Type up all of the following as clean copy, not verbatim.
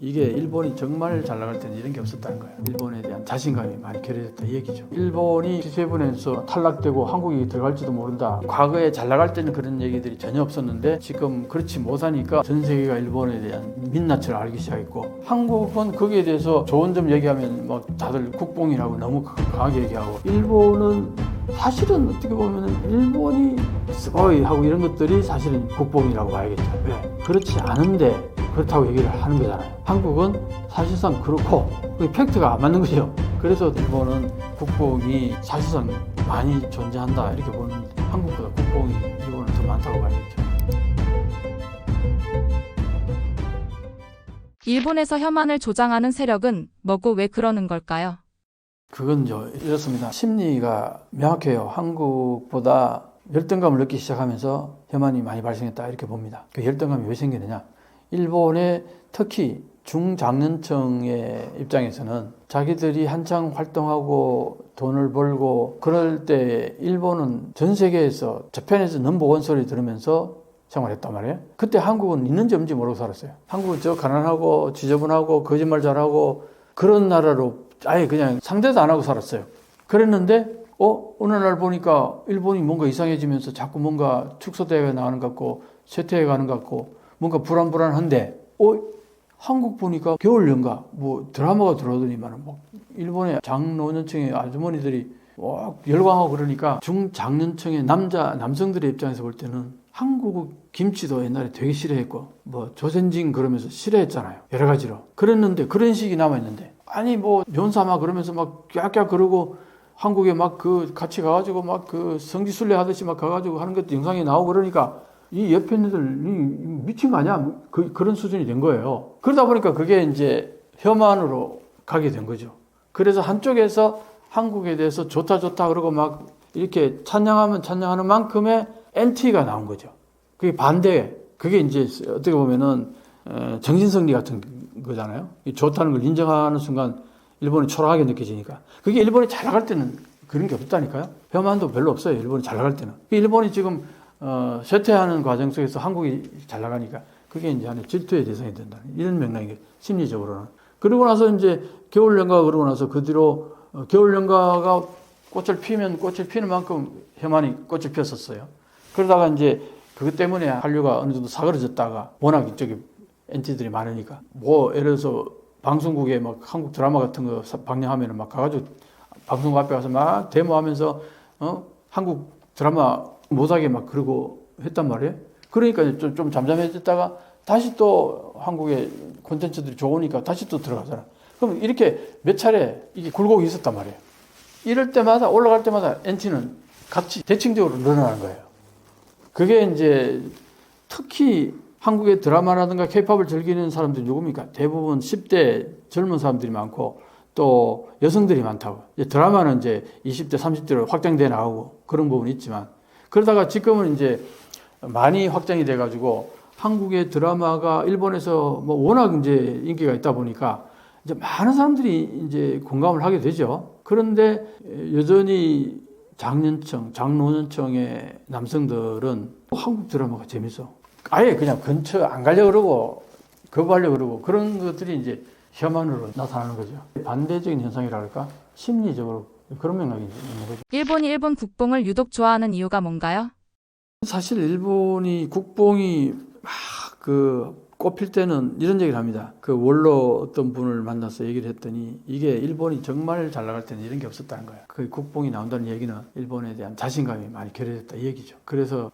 이게 일본이 정말 잘 나갈 때는 이런 게 없었다는 거예요. 일본에 대한 자신감이 많이 결여됐다 이 얘기죠. 일본이 G7에서 탈락되고 한국이 들어갈지도 모른다. 과거에 잘 나갈 때는 그런 얘기들이 전혀 없었는데 지금 그렇지 못하니까 전 세계가 일본에 대한 민낯을 알기 시작했고, 한국은 거기에 대해서 좋은 점 얘기하면 뭐 다들 국뽕이라고 너무 강하게 얘기하고, 일본은 사실은 어떻게 보면 일본이 스고이 하고 이런 것들이 사실은 국뽕이라고 봐야겠죠. 왜? 그렇지 않은데 그렇다고 얘기를 하는 거잖아요. 한국은 사실상 그렇고 그 팩트가 안 맞는 거죠. 그래서 일본은 국뽕이 사실상 많이 존재한다 이렇게 보는, 한국보다 국뽕이 일본은 더 많다고 봐야겠죠. 일본에서 혐한을 조장하는 세력은 뭐고 왜 그러는 걸까요? 그건 이렇습니다. 심리가 명확해요. 한국보다 열등감을 느끼기 시작하면서 혐한이 많이 발생했다 이렇게 봅니다. 그 열등감이 왜 생기느냐? 일본의 특히 중장년층의 입장에서는 자기들이 한창 활동하고 돈을 벌고 그럴 때 일본은 전 세계에서 저편에서 넘버원 소리 들으면서 생활했단 말이에요. 그때 한국은 있는지 없는지 모르고 살았어요. 한국은 저 가난하고 지저분하고 거짓말 잘하고 그런 나라로 아예 그냥 상대도 안 하고 살았어요. 그랬는데 어느 날 보니까 일본이 뭔가 이상해지면서 자꾸 뭔가 축소대회가 나가는 것 같고 쇠퇴해 가는 것 같고 뭔가 불안불안한데 한국 보니까 겨울 연가 뭐 드라마가 들어오더니만 막 일본의 장노년층의 아주머니들이 열광하고 그러니까 중장년층의 남성들의 입장에서 볼 때는 한국 김치도 옛날에 되게 싫어했고 뭐 조센징 그러면서 싫어했잖아요. 여러 가지로. 그랬는데 그런 식이 남아있는데 아니 뭐 연사마 그러면서 막 깍깍 그러고 한국에 막 그 같이 가가지고 막 그 성지순례 하듯이 막 가가지고 하는 것도 영상이 나오고 그러니까 이 옆에 애들 미친 거 아니야? 그런 수준이 된 거예요. 그러다 보니까 그게 이제 혐한으로 가게 된 거죠. 그래서 한쪽에서 한국에 대해서 좋다 그러고 막 이렇게 찬양하는 만큼의 엔티가 나온 거죠. 그게 반대. 그게 이제 어떻게 보면은 정신승리 같은 거잖아요. 좋다는 걸 인정하는 순간 일본이 초라하게 느껴지니까. 그게 일본이 잘 나갈 때는 그런 게 없다니까요. 혐한도 별로 없어요. 일본이 잘 나갈 때는. 일본이 지금 쇠퇴하는 과정 속에서 한국이 잘 나가니까 그게 이제 하나의 질투의 대상이 된다는 이런 맥락이 심리적으로는. 그러고 나서 이제 겨울연가가 그러고 나서 그 뒤로 겨울연가가 꽃을 피면 꽃을 피는 만큼 혐한이 꽃을 피웠었어요. 그러다가 이제 그것 때문에 한류가 어느 정도 사그러졌다가 워낙 이쪽에 엔티들이 많으니까 뭐 예를 들어서 방송국에 막 한국 드라마 같은 거 방영하면 막 가가지고 방송국 앞에 가서 막 데모하면서 한국 드라마 못하게 막 그러고 했단 말이에요. 그러니까 좀 잠잠해졌다가 다시 또 한국의 콘텐츠들이 좋으니까 다시 또 들어가잖아. 그럼 이렇게 몇 차례 이게 굴곡이 있었단 말이에요. 이럴 때마다 올라갈 때마다 엔티는 같이 대칭적으로 늘어나는 거예요. 그게 이제 특히 한국의 드라마라든가 케이팝을 즐기는 사람들이 누굽니까? 대부분 10대 젊은 사람들이 많고 또 여성들이 많다고. 드라마는 이제 20대, 30대로 확장돼 나오고 그런 부분이 있지만 그러다가 지금은 이제 많이 확장이 돼가지고 한국의 드라마가 일본에서 뭐 워낙 이제 인기가 있다 보니까 이제 많은 사람들이 이제 공감을 하게 되죠. 그런데 여전히 장노년층의 남성들은 한국 드라마가 재밌어. 아예 그냥 근처 안 가려고 그러고 거부하려고 그러고 그런 것들이 이제 혐한으로 나타나는 거죠. 반대적인 현상이라 할까? 심리적으로 그런 맥락이 있는 거죠. 일본이 일본 국뽕을 유독 좋아하는 이유가 뭔가요? 사실 일본이 국뽕이 막 꼽힐 때는 이런 얘기를 합니다. 그 원로 어떤 분을 만나서 얘기를 했더니 이게 일본이 정말 잘 나갈 때는 이런 게 없었다는 거예요. 그 국뽕이 나온다는 얘기는 일본에 대한 자신감이 많이 결여됐다 이 얘기죠. 그래서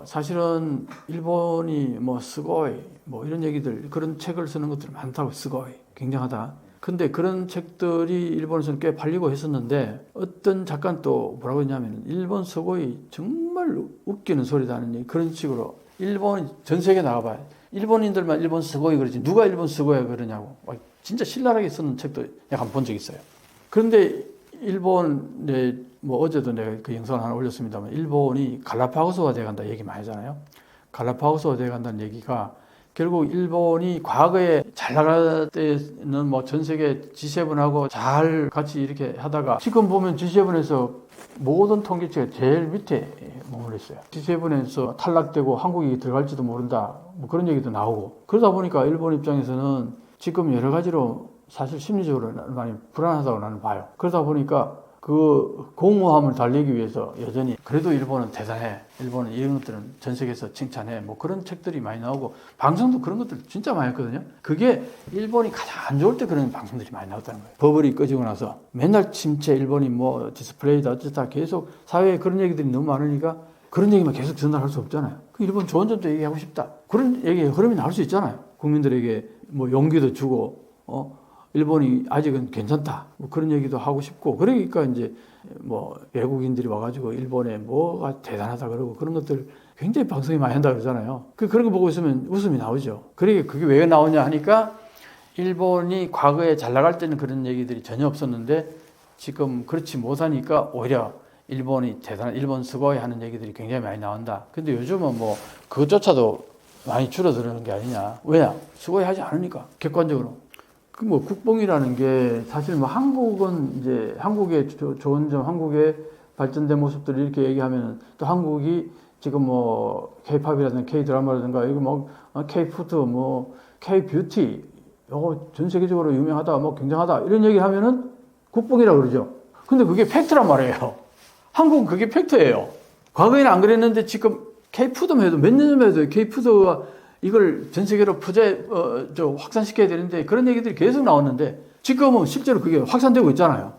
사실은 일본이 뭐 스고이 뭐 이런 얘기들 그런 책을 쓰는 것들이 많다고. 스고이 굉장하다. 근데 그런 책들이 일본에서는 꽤 팔리고 했었는데 어떤 작가는 또 뭐라고 했냐면 일본 스고이 정말 웃기는 소리다는 그런 식으로 일본 전 세계 나가봐요. 일본인들만 일본 스고이 그러지 누가 일본 스고이 그러냐고 진짜 신랄하게 쓰는 책도 내가 한번 본 적 있어요. 그런데 일본에 뭐 어제도 내가 그 영상을 하나 올렸습니다만 일본이 갈라파고스화 돼간다 얘기 많이 하잖아요. 갈라파고스화 돼간다는 얘기가 결국 일본이 과거에 잘 나갈 때는 뭐 전 세계 G7하고 잘 같이 이렇게 하다가 지금 보면 G7에서 모든 통계치가 제일 밑에 머물러 있어요. G7에서 탈락되고 한국이 들어갈지도 모른다. 뭐 그런 얘기도 나오고. 그러다 보니까 일본 입장에서는 지금 여러 가지로 사실 심리적으로 많이 불안하다고 나는 봐요. 그러다 보니까 그 공허함을 달래기 위해서 여전히 그래도 일본은 대단해. 일본은 이런 것들은 전 세계에서 칭찬해. 뭐 그런 책들이 많이 나오고 방송도 그런 것들 진짜 많이 했거든요. 그게 일본이 가장 안 좋을 때 그런 방송들이 많이 나왔다는 거예요. 버블이 꺼지고 나서 맨날 침체, 일본이 뭐 디스플레이다 어쩌다 계속 사회에 그런 얘기들이 너무 많으니까 그런 얘기만 계속 전달할 수 없잖아요. 그 일본 좋은 점도 얘기하고 싶다. 그런 얘기의 흐름이 나올 수 있잖아요. 국민들에게 뭐 용기도 주고, 일본이 아직은 괜찮다. 뭐 그런 얘기도 하고 싶고. 그러니까 이제 뭐 외국인들이 와가지고 일본에 뭐가 대단하다 그러고 그런 것들 굉장히 방송이 많이 한다 그러잖아요. 그런 거 보고 있으면 웃음이 나오죠. 그러니까 그게 왜 나오냐 하니까 일본이 과거에 잘 나갈 때는 그런 얘기들이 전혀 없었는데 지금 그렇지 못하니까 오히려 일본이 대단한, 일본 스고이 하는 얘기들이 굉장히 많이 나온다. 근데 요즘은 뭐 그것조차도 많이 줄어드는 게 아니냐. 왜냐? 스고이 하지 않으니까. 객관적으로. 그 뭐 국뽕이라는 게 사실 뭐 한국은 이제 한국의 좋은 점, 한국의 발전된 모습들을 이렇게 얘기하면 또 한국이 지금 뭐 K-팝이라든가 K-드라마라든가 이거 뭐 K-푸드 뭐 K-뷰티 이거 전 세계적으로 유명하다 뭐 굉장하다 이런 얘기 하면은 국뽕이라고 그러죠. 근데 그게 팩트란 말이에요. 한국은 그게 팩트예요. 과거에는 안 그랬는데 지금 K-푸드만 해도 몇 년 전만 해도 K-푸드가 이걸 전 세계로 확산시켜야 되는데 그런 얘기들이 계속 나왔는데 지금은 실제로 그게 확산되고 있잖아요.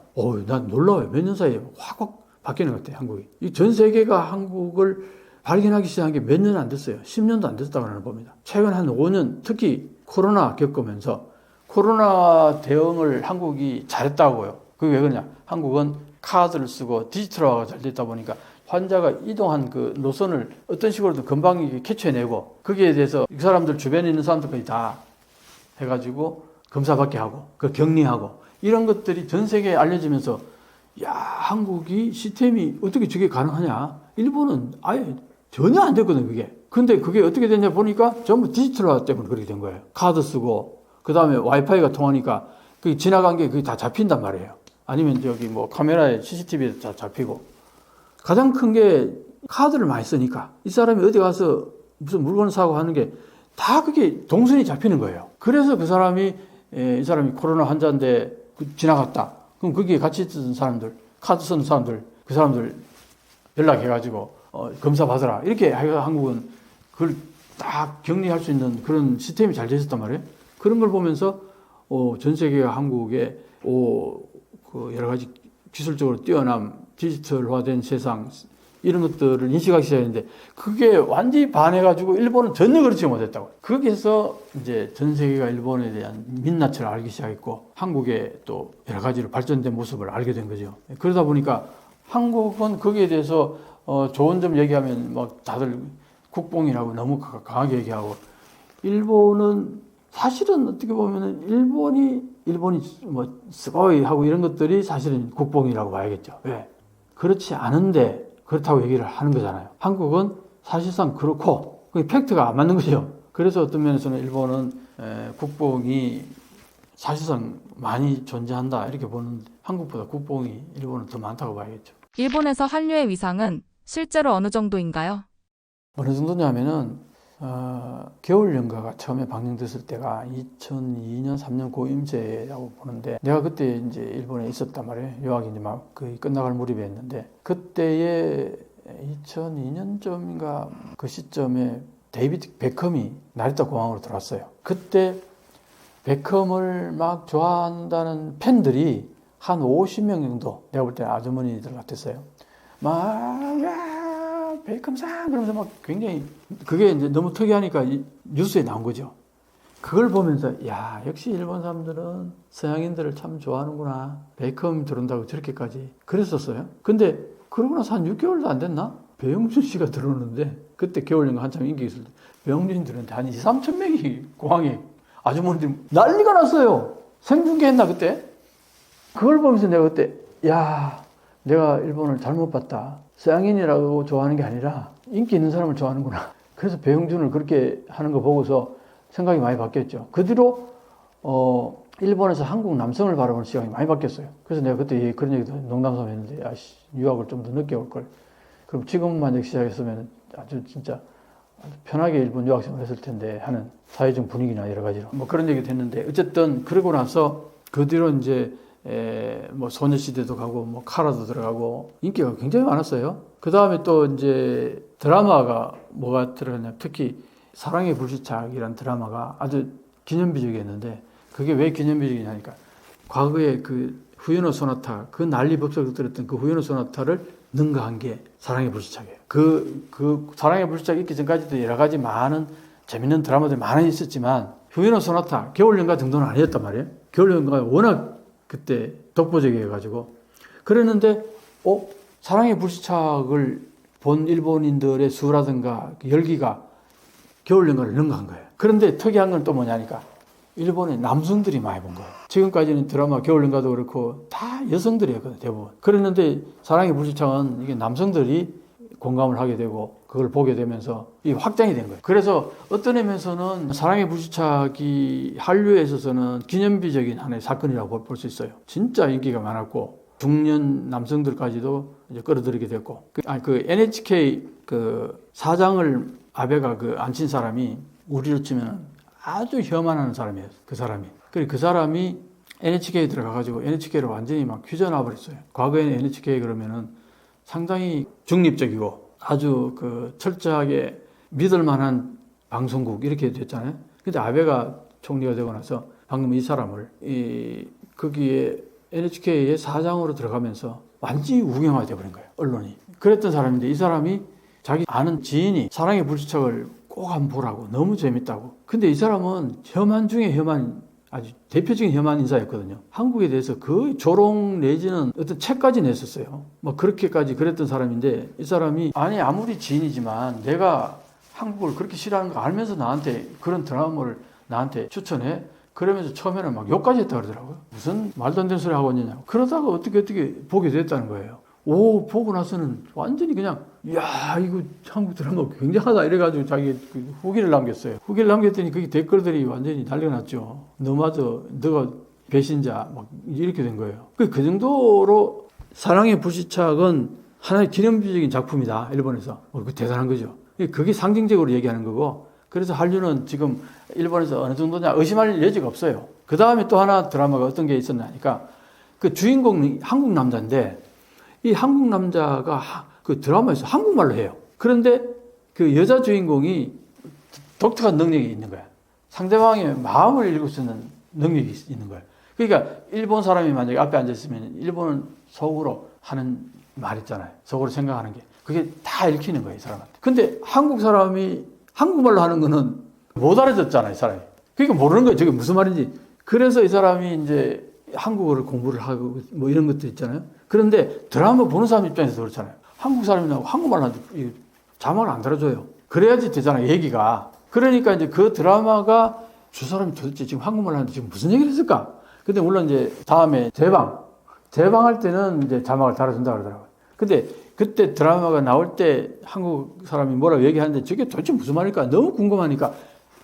난 놀라워요. 몇 년 사이에 확 바뀌는 것 같아요, 한국이. 이 전 세계가 한국을 발견하기 시작한 게 몇 년 안 됐어요. 10년도 안 됐다고 나는 봅니다. 최근 한 5년, 특히 코로나 겪으면서 코로나 대응을 한국이 잘했다고요. 그게 왜 그러냐? 한국은 카드를 쓰고 디지털화가 잘 됐다 보니까 환자가 이동한 그 노선을 어떤 식으로든 금방 캐치해내고 거기에 대해서 이 사람들 주변에 있는 사람들까지 다 해가지고 검사받게 하고 그 격리하고 이런 것들이 전 세계에 알려지면서 야, 한국이 시스템이 어떻게 저게 가능하냐? 일본은 아예 전혀 안 됐거든, 그게. 근데 그게 어떻게 됐냐 보니까 전부 디지털화 때문에 그렇게 된 거예요. 카드 쓰고 그 다음에 와이파이가 통하니까 그게 지나간 게 그게 다 잡힌단 말이에요. 아니면 저기 뭐 카메라에 CCTV에 다 잡히고. 가장 큰 게 카드를 많이 쓰니까 이 사람이 어디 가서 무슨 물건을 사고 하는 게 다 그게 동선이 잡히는 거예요. 그래서 그 사람이 이 사람이 코로나 환자인데 지나갔다. 그럼 거기에 같이 있던 사람들, 카드 쓰는 사람들, 그 사람들 연락해가지고 검사 받으라. 이렇게 한국은 그걸 딱 격리할 수 있는 그런 시스템이 잘 되어 있었단 말이에요. 그런 걸 보면서 전 세계가 한국에 그 여러 가지 기술적으로 뛰어남, 디지털화된 세상 이런 것들을 인식하기 시작했는데 그게 완전히 반해가지고 일본은 전혀 그렇지 못했다고. 거기에서 이제 전 세계가 일본에 대한 민낯을 알기 시작했고 한국의 또 여러 가지로 발전된 모습을 알게 된 거죠. 그러다 보니까 한국은 거기에 대해서 좋은 점 얘기하면 막 다들 국뽕이라고 너무 강하게 얘기하고 일본은 사실은 어떻게 보면은 일본이 뭐 스고이 하고 이런 것들이 사실은 국뽕이라고 봐야겠죠. 왜? 그렇지 않은데 그렇다고 얘기를 하는 거잖아요. 한국은 사실상 그렇고 그게 팩트가 안 맞는 거죠. 그래서 어떤 면에서는 일본은 국뽕이 사실상 많이 존재한다 이렇게 보는 한국보다 국뽕이 일본은 더 많다고 봐야겠죠. 일본에서 한류의 위상은 실제로 어느 정도인가요? 어느 정도냐면은 겨울 연가가 처음에 방영됐을 때가 2002년, 3년 고임제라고 보는데 내가 그때 이제 일본에 있었단 말이에요. 유학이 이제 막 거의 끝나갈 무렵에 했는데 그때에 2002년쯤인가 그 시점에 데이비드 베컴이 나리타 공항으로 들어왔어요. 그때 베컴을 막 좋아한다는 팬들이 한 50명 정도 내가 볼 때 아주머니들 같았어요. 막 베컴상 그러면서 막 굉장히 그게 이제 너무 특이하니까 뉴스에 나온 거죠. 그걸 보면서 야 역시 일본 사람들은 서양인들을 참 좋아하는구나. 베컴 들어온다고 저렇게까지 그랬었어요. 근데 그러고 나서 한 6개월도 안 됐나? 배영준 씨가 들어오는데 그때 겨울연가 한참 인기 있을 때 배영준이 들어오는데 한 2, 3천 명이 공항에 아주머니들이 난리가 났어요. 생중계했나 그때? 그걸 보면서 내가 그때 야 내가 일본을 잘못 봤다. 서양인이라고 좋아하는 게 아니라 인기 있는 사람을 좋아하는구나. 그래서 배영준을 그렇게 하는 거 보고서 생각이 많이 바뀌었죠. 그 뒤로 일본에서 한국 남성을 바라보는 시각이 많이 바뀌었어요. 그래서 내가 그때 그런 얘기도 농담삼아 했는데 유학을 좀 더 늦게 올 걸. 그럼 지금만 시작했으면 아주 진짜 편하게 일본 유학생을 했을 텐데 하는 사회적 분위기나 여러 가지로 뭐 그런 얘기도 했는데 어쨌든 그러고 나서 그 뒤로 이제 뭐 소녀시대도 가고 뭐 카라도 들어가고 인기가 굉장히 많았어요. 그 다음에 또 이제 드라마가 뭐가 들어갔냐, 특히 사랑의 불시착이라는 드라마가 아주 기념비적이었는데 그게 왜 기념비적이냐니까 과거에 그 후에노 소나타 그 난리 법석을 들었던 그 후에노 소나타를 능가한 게 사랑의 불시착이에요. 그 사랑의 불시착 있기 전까지도 여러 가지 많은 재밌는 드라마들이 많이 있었지만 후에노 소나타 겨울연가 정도는 아니었단 말이에요. 겨울연가가 워낙 그때 독보적이어가지고 그랬는데 사랑의 불시착을 본 일본인들의 수라든가 열기가 겨울연가를 능가한 거예요. 그런데 특이한 건 또 뭐냐니까 일본의 남성들이 많이 본 거예요. 지금까지는 드라마 겨울연가도 그렇고 다 여성들이었거든요, 대부분. 그랬는데 사랑의 불시착은 이게 남성들이 공감을 하게 되고 그걸 보게 되면서 이 확장이 된 거예요. 그래서 어떤 의미에서는 사랑의 불시착이 한류에 있어서는 기념비적인 하나의 사건이라고 볼 수 있어요. 진짜 인기가 많았고 중년 남성들까지도 이제 끌어들이게 됐고 그 NHK 그 사장을 아베가 그 앉힌 사람이 우리로 치면 아주 혐한하는 사람이에요. 그 사람이. 그 사람이 NHK에 들어가가지고 NHK를 완전히 막 휘저어놔 버렸어요. 과거에는 NHK 그러면은 상당히 중립적이고 아주 그 철저하게 믿을 만한 방송국 이렇게 됐잖아요. 근데 아베가 총리가 되고 나서 방금 이 사람을 거기에 NHK의 사장으로 들어가면서 완전히 우경화가 되어버린 거예요. 언론이. 그랬던 사람인데 이 사람이 자기 아는 지인이 사랑의 불시착을 꼭 한번 보라고 너무 재밌다고. 근데 이 사람은 혐한 중에 혐한 아주 대표적인 혐한 인사였거든요. 한국에 대해서 거의 조롱 내지는 어떤 책까지 냈었어요. 뭐 그렇게까지 그랬던 사람인데 이 사람이 아니 아무리 지인이지만 내가 한국을 그렇게 싫어하는 거 알면서 나한테 그런 드라마를 나한테 추천해? 그러면서 처음에는 막 욕까지 했다 그러더라고요. 무슨 말도 안 되는 소리 하고 있느냐고. 그러다가 어떻게 보게 됐다는 거예요. 보고 나서는 완전히 그냥 야 이거 한국 드라마 굉장하다 이래가지고 자기 그 후기를 남겼어요. 후기를 남겼더니 그게 댓글들이 완전히 난리가 났죠. 너가 배신자 막 이렇게 된 거예요. 그 정도로 사랑의 불시착은 하나의 기념비적인 작품이다 일본에서. 그 대단한 거죠. 그게 상징적으로 얘기하는 거고. 그래서 한류는 지금 일본에서 어느 정도냐 의심할 여지가 없어요. 그 다음에 또 하나 드라마가 어떤 게 있었냐니까 그 주인공이 한국 남자인데 이 한국 남자가 그 드라마에서 한국말로 해요. 그런데 그 여자 주인공이 독특한 능력이 있는 거야. 상대방의 마음을 읽을 수 있는 능력이 있는 거야. 그러니까 일본 사람이 만약에 앞에 앉아있으면 일본은 속으로 하는 말 있잖아요. 속으로 생각하는 게. 그게 다 읽히는 거예요, 이 사람한테. 근데 한국 사람이 한국말로 하는 거는 못 알아듣잖아요, 이 사람이. 그러니까 모르는 거예요, 저게 무슨 말인지. 그래서 이 사람이 이제 한국어를 공부를 하고 뭐 이런 것도 있잖아요. 그런데 드라마 보는 사람 입장에서 그렇잖아요. 한국 사람이 나오고 한국말 하는데 자막을 안 달아줘요. 그래야지 되잖아요, 얘기가. 그러니까 이제 그 드라마가 저 사람이 도대체 지금 한국말 하는데 지금 무슨 얘기를 했을까? 근데 물론 이제 다음에 재방할 때는 이제 자막을 달아준다 그러더라고요. 근데 그때 드라마가 나올 때 한국 사람이 뭐라고 얘기하는데 저게 도대체 무슨 말일까? 너무 궁금하니까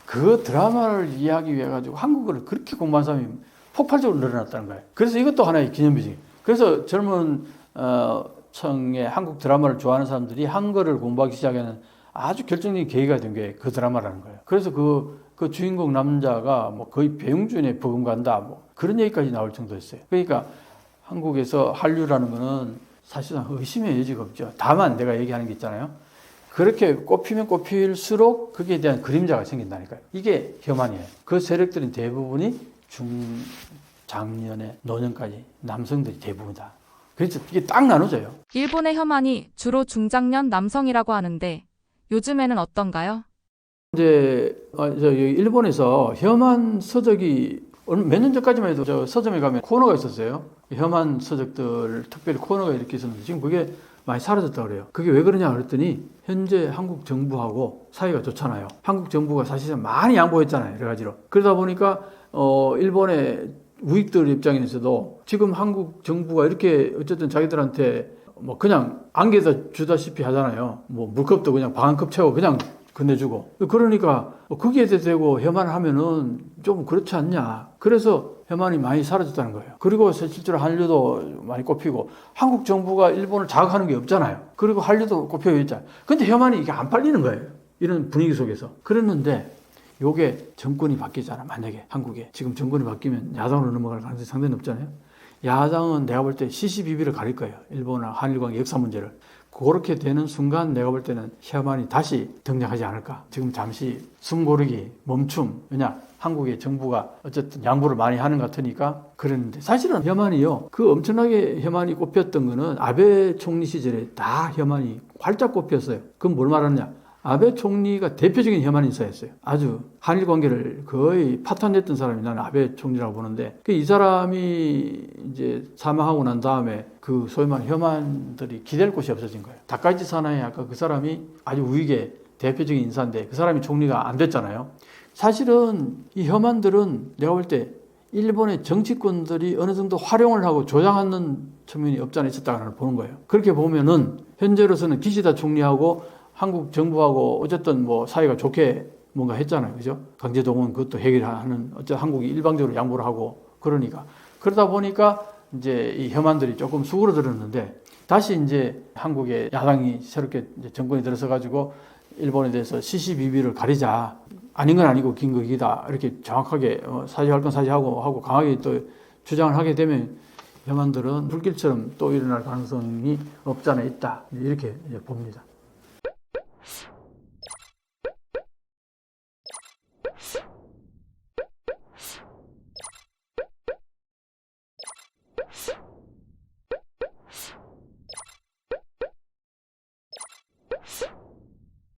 그 드라마를 이해하기 위해 가지고 한국어를 그렇게 공부한 사람이 폭발적으로 늘어났다는 거예요. 그래서 이것도 하나의 기념비지. 그래서 젊은 층의 한국 드라마를 좋아하는 사람들이 한글을 공부하기 시작하는 아주 결정적인 계기가 된 게 그 드라마라는 거예요. 그래서 그 주인공 남자가 뭐 거의 배용준에 버금간다 뭐 그런 얘기까지 나올 정도였어요. 그러니까 한국에서 한류라는 거는 사실상 의심의 여지가 없죠. 다만 내가 얘기하는 게 있잖아요. 그렇게 꼽히면 꼽힐수록 거기에 대한 그림자가 생긴다니까요. 이게 혐한이에요. 그 세력들은 대부분이 중장년의 노년까지 남성들이 대부분이다. 그래서 이게 딱 나눠져요. 일본의 혐한이 주로 중장년 남성이라고 하는데 요즘에는 어떤가요? 이제 일본에서 혐한 서적이 몇 년 전까지만 해도 저 서점에 가면 코너가 있었어요. 혐한 서적들 특별히 코너가 이렇게 있었는데 지금 그게 많이 사라졌다고 그래요. 그게 왜 그러냐 그랬더니 현재 한국 정부하고 사이가 좋잖아요. 한국 정부가 사실상 많이 양보했잖아요. 여러 가지로. 그러다 보니까 일본의 우익들 입장에서도 지금 한국 정부가 이렇게 어쨌든 자기들한테 뭐 그냥 안개다 주다시피 하잖아요. 뭐 물컵도 그냥 방한컵 채워 그냥 건네주고. 그러니까 거기에 대고 혐한을 하면은 좀 그렇지 않냐. 그래서 혐한이 많이 사라졌다는 거예요. 그리고 실제로 한류도 많이 꼽히고 한국 정부가 일본을 자극하는 게 없잖아요. 그리고 한류도 꼽혀 있잖아요. 근데 혐한이 이게 안 팔리는 거예요. 이런 분위기 속에서 그랬는데 요게 정권이 바뀌잖아. 만약에 한국에 지금 정권이 바뀌면 야당으로 넘어갈 가능성이 상당히 높잖아요. 야당은 내가 볼 때 시시비비를 가릴 거예요. 일본과 한일 관계 역사 문제를. 그렇게 되는 순간 내가 볼 때는 혐한이 다시 등장하지 않을까. 지금 잠시 숨 고르기, 멈춤. 왜냐? 한국의 정부가 어쨌든 양보를 많이 하는 것 같으니까 그랬는데 사실은 혐한이요. 그 엄청나게 혐한이 꼽혔던 거는 아베 총리 시절에 다 혐한이 활짝 꼽혔어요. 그건 뭘 말하느냐? 아베 총리가 대표적인 혐한 인사였어요. 아주 한일 관계를 거의 파탄냈던 사람이 나는 아베 총리라고 보는데 이 사람이 이제 사망하고 난 다음에 그 소위 말하는 혐한들이 기댈 곳이 없어진 거예요. 다카이치 사나이 아까 그 사람이 아주 우익의 대표적인 인사인데 그 사람이 총리가 안 됐잖아요. 사실은 이 혐한들은 내가 볼 때 일본의 정치권들이 어느 정도 활용을 하고 조장하는 측면이 없지 않아 있었다고 보는 거예요. 그렇게 보면은 현재로서는 기시다 총리하고 한국 정부하고 어쨌든 뭐 사이가 좋게 뭔가 했잖아요. 그죠? 강제동원 그것도 해결하는 어쨌든 한국이 일방적으로 양보를 하고 그러니까. 그러다 보니까 이제 이 혐한들이 조금 수그러들었는데 다시 이제 한국의 야당이 새롭게 이제 정권이 들어서 가지고 일본에 대해서 시시비비를 가리자. 아닌 건 아니고 긴 거 기다. 이렇게 정확하게 사죄할 건 사죄하고 하고 강하게 또 주장을 하게 되면 혐한들은 불길처럼 또 일어날 가능성이 없지 않아 있다. 이렇게 봅니다.